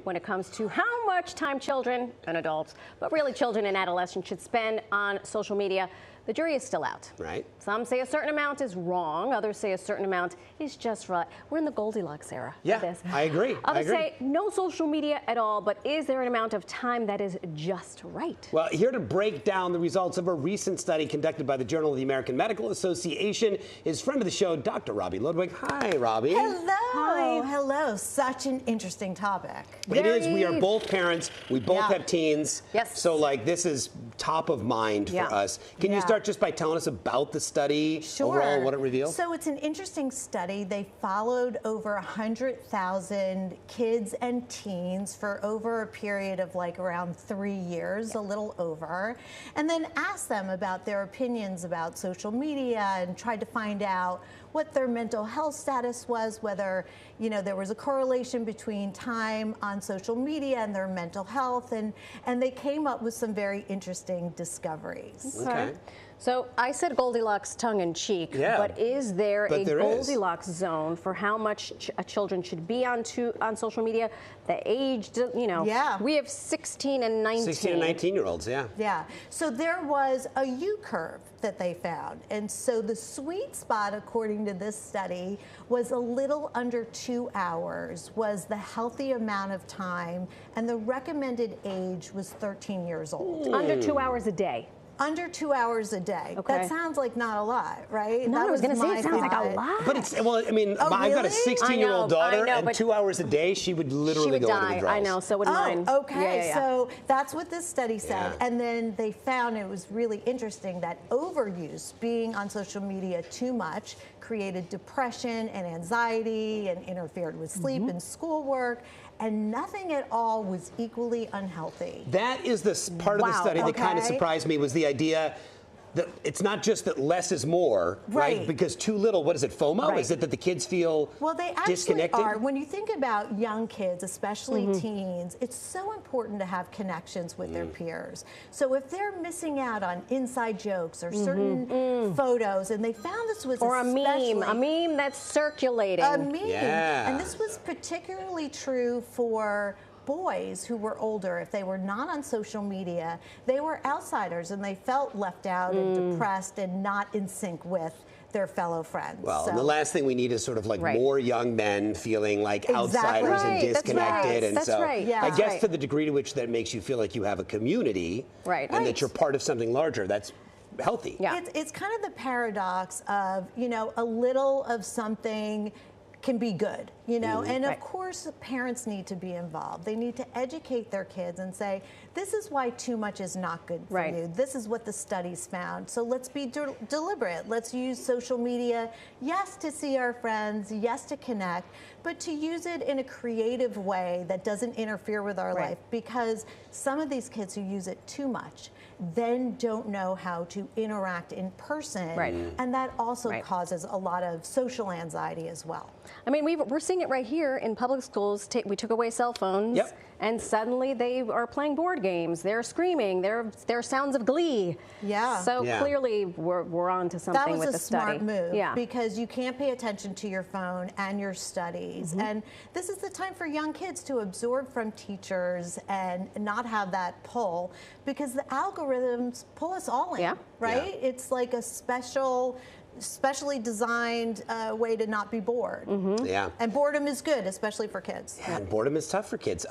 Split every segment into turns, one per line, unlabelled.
when it comes to how much time children and adults, but really children and adolescents, should spend on social media. The jury is still out.
Right.
Some say a certain amount is wrong. Others say a certain amount is just right. We're in the Goldilocks era.
Yeah,
of this.
I agree.
Others say no social media at all, but is there an amount of time that is just right?
Well, here to break down the results of a recent study conducted by the Journal of the American Medical Association is friend of the show, Dr. Robi Ludwig. Hi, Robi.
Hello.
Hi.
Hello. Such an interesting topic.
It is. We are both parents. We both have teens.
Yes.
So, like, this is top of mind for us. Can you start just by telling us about the study, overall, what it reveals?
So it's an interesting study. They followed over 100,000 kids and teens for over a period of like around 3 years, a little over, and then asked them about their opinions about social media and tried to find out what their mental health status was, whether, you know, there was a correlation between time on social media and their mental health, and they came up with some very interesting discoveries.
Okay.
So I said Goldilocks tongue-in-cheek, but is there a Goldilocks zone for how much children should be on social media? The age, you know, we have 16 and 19.
16 and 19-year-olds,
Yeah. So there was a U-curve that they found. And so the sweet spot, according to this study, was a little under 2 hours, was the healthy amount of time, and the recommended age was 13 years old.
Under 2 hours a day.
Under 2 hours a day.
Okay.
That sounds like not a lot, right?
No, I was going to say it sounds like a lot.
But it's, well, I mean, I've got a 16-year-old daughter, and 2 hours a day, she would literally go into withdrawals.
I know, so would mine.
Okay, so that's what this study said. And then they found, it was really interesting, that overuse, being on social media too much, created depression and anxiety and interfered with sleep and schoolwork, and nothing at all was equally unhealthy.
That is the part of the study that kind of surprised me, was the idea that it's not just that less is more, right? Because too little, what is it, FOMO? Is it that the kids feel
they
disconnected?
are. When you think about young kids, especially teens, it's so important to have connections with their peers. So if they're missing out on inside jokes or certain photos, and they found this was
a meme that's circulating.
A meme. And this was particularly true for boys who were older. If they were not on social media, they were outsiders and they felt left out and depressed and not in sync with their fellow friends.
Well, and the last thing we need is sort of like more young men feeling like outsiders and disconnected. And so I guess to the degree to which that makes you feel like you have a community and that you're part of something larger, that's healthy.
It's kind of the paradox of, you know, a little of something can be good, you know, and of course parents need to be involved. They need to educate their kids and say, this is why too much is not good for you. This is what the studies found. So let's be deliberate. Let's use social media, yes, to see our friends, yes, to connect, but to use it in a creative way that doesn't interfere with our life, because some of these kids who use it too much then don't know how to interact in person, and that also causes a lot of social anxiety as well.
I mean, we're seeing it right here in public schools. We took away cell phones, and suddenly they are playing board games. They're screaming. They're sounds of glee. So clearly, we're on to something with the study.
That was a smart move, because you can't pay attention to your phone and your studies. And this is the time for young kids to absorb from teachers and not have that pull, because the algorithms pull us all in, right? It's like a specially designed way to not be bored. And boredom is good, especially for kids.
And boredom is tough for kids.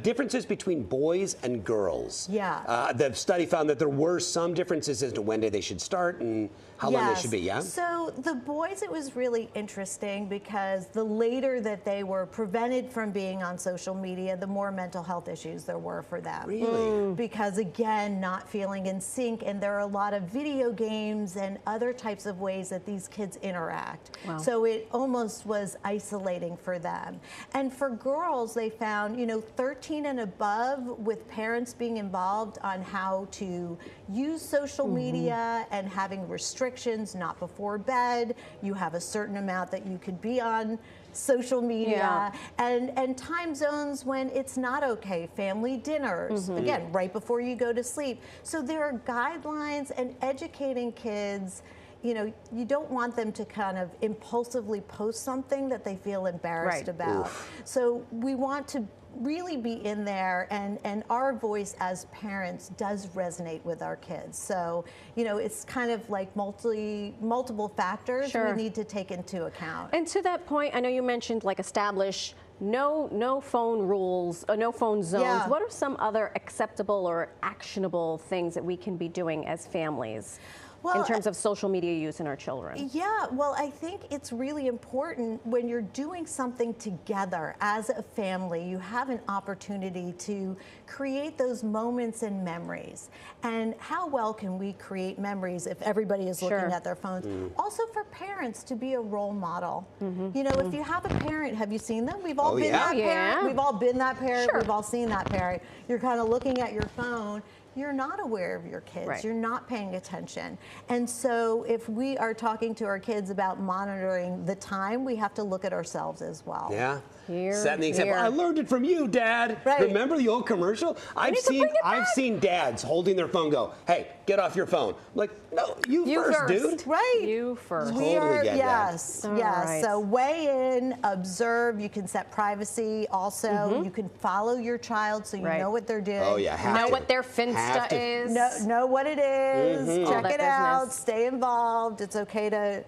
Differences between boys and girls. The study found that there were some differences as to when they should start and how long they should be,
So the boys, it was really interesting because the later that they were prevented from being on social media, the more mental health issues there were for them.
Really?
Because again, not feeling in sync, and there are a lot of video games and other types of ways that these kids interact. So it almost was isolating for them. And for girls, they found, you know, 13 and above, with parents being involved on how to use social media and having restrictions, not before bed. You have a certain amount that you could be on social media, and time zones when it's not okay, family dinners, again, right before you go to sleep. So there are guidelines, and educating kids you know, you don't want them to kind of impulsively post something that they feel embarrassed about. Oof. So we want to really be in there, and our voice as parents does resonate with our kids. So, you know, it's kind of like multiple factors we need to take into account.
And to that point, I know you mentioned like establish no phone rules, no phone zones. Yeah. What are some other acceptable or actionable things that we can be doing as families? Well, in terms of social media use in our children?
Yeah, well, I think it's really important when you're doing something together as a family, you have an opportunity to create those moments and memories. And how well can we create memories if everybody is looking at their phones? Also for parents to be a role model. You know, if you have a parent, have you seen them? We've all been that parent. We've all been that parent. We've all seen that parent. You're kind of looking at your phone. You're not aware of your kids. You're not paying attention. And so if we are talking to our kids about monitoring the time, we have to look at ourselves as well.
Yeah. Setting the example. I learned it from you, Dad. Remember the old commercial? I've seen dads holding their phone go, hey, get off your phone. Like, no, you first, dude.
Right.
You first.
Totally get
yes.
that.
Yes. So weigh in, observe. You can set privacy also. You can follow your child so you know what they're doing.
Oh, yeah.
Know what their Finsta is.
Know what it is. Check it out. Stay involved. It's okay to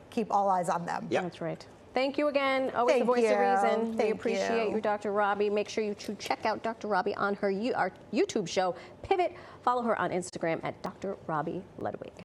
keep all eyes on them.
That's right. Thank you again. Always the voice of reason. We appreciate you, Dr. Robi. Make sure you check out Dr. Robi on our YouTube show, Pivot. Follow her on Instagram at Dr. Robi Ludwig.